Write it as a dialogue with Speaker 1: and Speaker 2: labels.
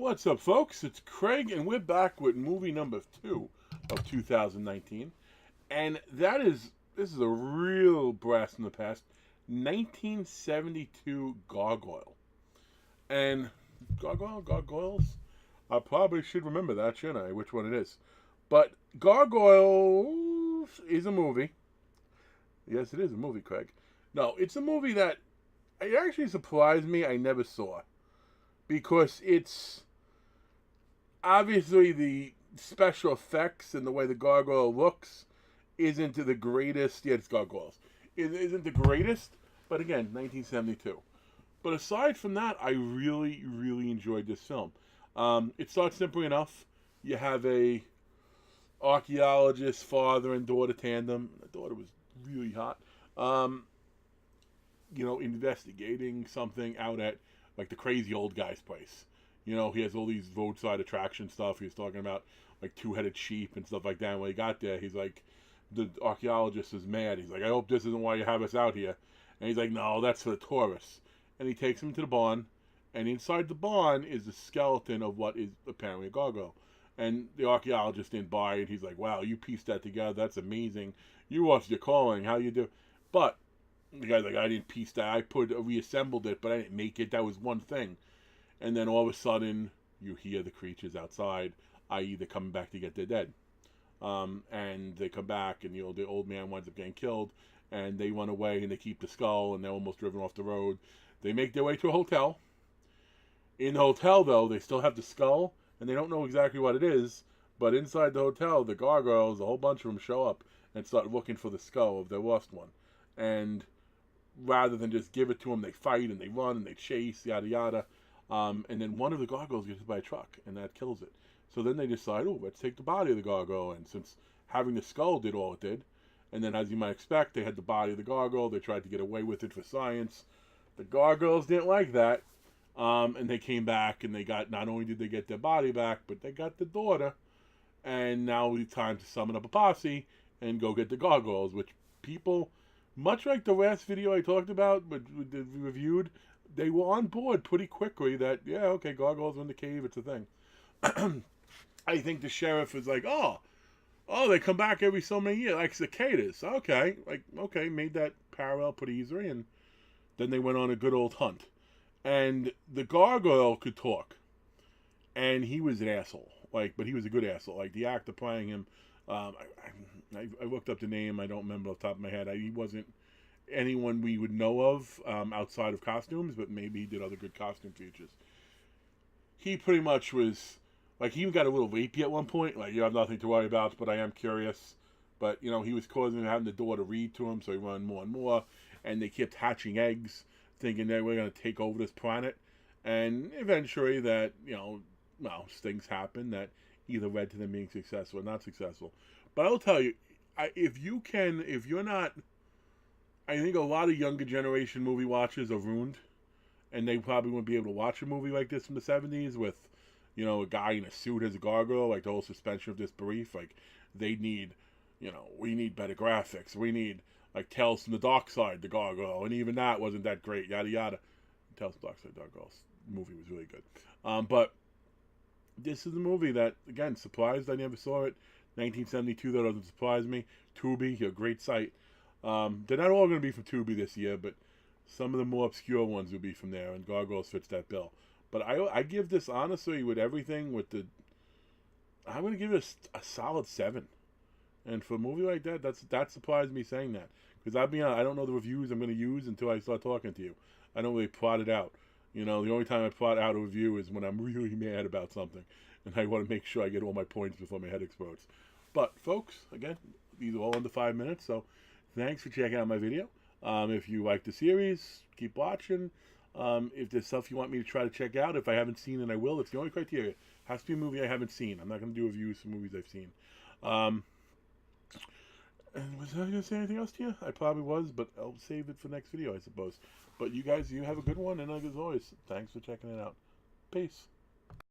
Speaker 1: What's up, folks? It's Craig, and we're back with movie number 2 of 2019. And this is a real blast from the past, 1972 Gargoyle. And Gargoyles? I probably should remember that, shouldn't I? Which one it is. But Gargoyles is a movie. Yes, it is a movie, Craig. No, it's a movie that it actually surprised me I never saw. Because it's obviously the special effects and the way the gargoyle looks isn't the greatest. Yeah, it's gargoyles. It isn't the greatest, but again, 1972. But aside from that, I really, really enjoyed this film. It starts simply enough. You have a archaeologist father and daughter tandem. The daughter was really hot. Investigating something out at like the crazy old guy's place. He has all these roadside attraction stuff. He was talking about like two-headed sheep and stuff like that. And when he got there, he's like, the archaeologist is mad. He's like, I hope this isn't why you have us out here. And he's like, no, that's for the tourists. And he takes him to the barn. And inside the barn is the skeleton of what is apparently a gargoyle. And the archaeologist didn't buy it. He's like, wow, you pieced that together. That's amazing. You lost your calling. How you do? But the guy's like, I didn't piece that. I reassembled it, but I didn't make it. That was one thing. And then all of a sudden, you hear the creatures outside, i.e. they're coming back to get their dead. And they come back, and the old man winds up getting killed, and they run away, and they keep the skull, and they're almost driven off the road. They make their way to a hotel. In the hotel, though, they still have the skull, and they don't know exactly what it is, but inside the hotel, the gargoyles, a whole bunch of them show up and start looking for the skull of their lost one. And rather than just give it to them, they fight, and they run, and they chase, yada yada. And then one of the gargoyles gets hit by a truck, and that kills it. So then they decide, let's take the body of the gargoyle. And since having the skull did all it did, and then as you might expect, they had the body of the gargoyle. They tried to get away with it for science. The gargoyles didn't like that. And they came back, and not only did they get their body back, but they got the daughter. And now it's time to summon up a posse and go get the gargoyles, which people, much like the last video I talked about, but reviewed, they were on board pretty quickly that, yeah, okay, gargoyles are in the cave, it's a thing. I think the sheriff is like, oh, they come back every so many years, like cicadas. Okay, made that parallel pretty easily, and then they went on a good old hunt. And the gargoyle could talk, and he was an asshole, but he was a good asshole. Like, the actor playing him, I looked up the name, I don't remember off the top of my head. He wasn't anyone we would know of outside of costumes, but maybe he did other good costume features. He pretty much was, he even got a little rapey at one point, you have nothing to worry about, but I am curious. But, he was causing having the daughter read to him, so he ran more and more, and they kept hatching eggs, thinking that we're going to take over this planet. And eventually that, things happen that either led to them being successful or not successful. But I'll tell you, if you're not, I think a lot of younger generation movie watchers are ruined, and they probably wouldn't be able to watch a movie like this from the 70s with, a guy in a suit as a gargoyle, like the whole suspension of disbelief. They need, we need better graphics. We need, Tales from the Dark Side, the gargoyle, and even that wasn't that great, yada yada. Tales from the Dark Side, Gargoyles movie was really good. But this is a movie that, again, surprised I never saw it. 1972, that doesn't surprise me. Tubi, a great site. They're not all going to be from Tubi this year, but some of the more obscure ones will be from there, and Gargoyles fits that bill. But I give this, honestly, with everything, I'm going to give it a solid 7. And for a movie like that surprised me saying that. Because I'll be honest, I don't know the reviews I'm going to use until I start talking to you. I don't really plot it out. The only time I plot out a review is when I'm really mad about something. And I want to make sure I get all my points before my head explodes. But, folks, again, these are all under 5 minutes, so thanks for checking out my video. If you like the series, keep watching. If there's stuff you want me to try to check out, if I haven't seen it, I will. It's the only criteria. It has to be a movie I haven't seen. I'm not going to do reviews for movies I've seen. And was I going to say anything else to you? I probably was, but I'll save it for next video, I suppose. But you guys, you have a good one, and as always, thanks for checking it out. Peace.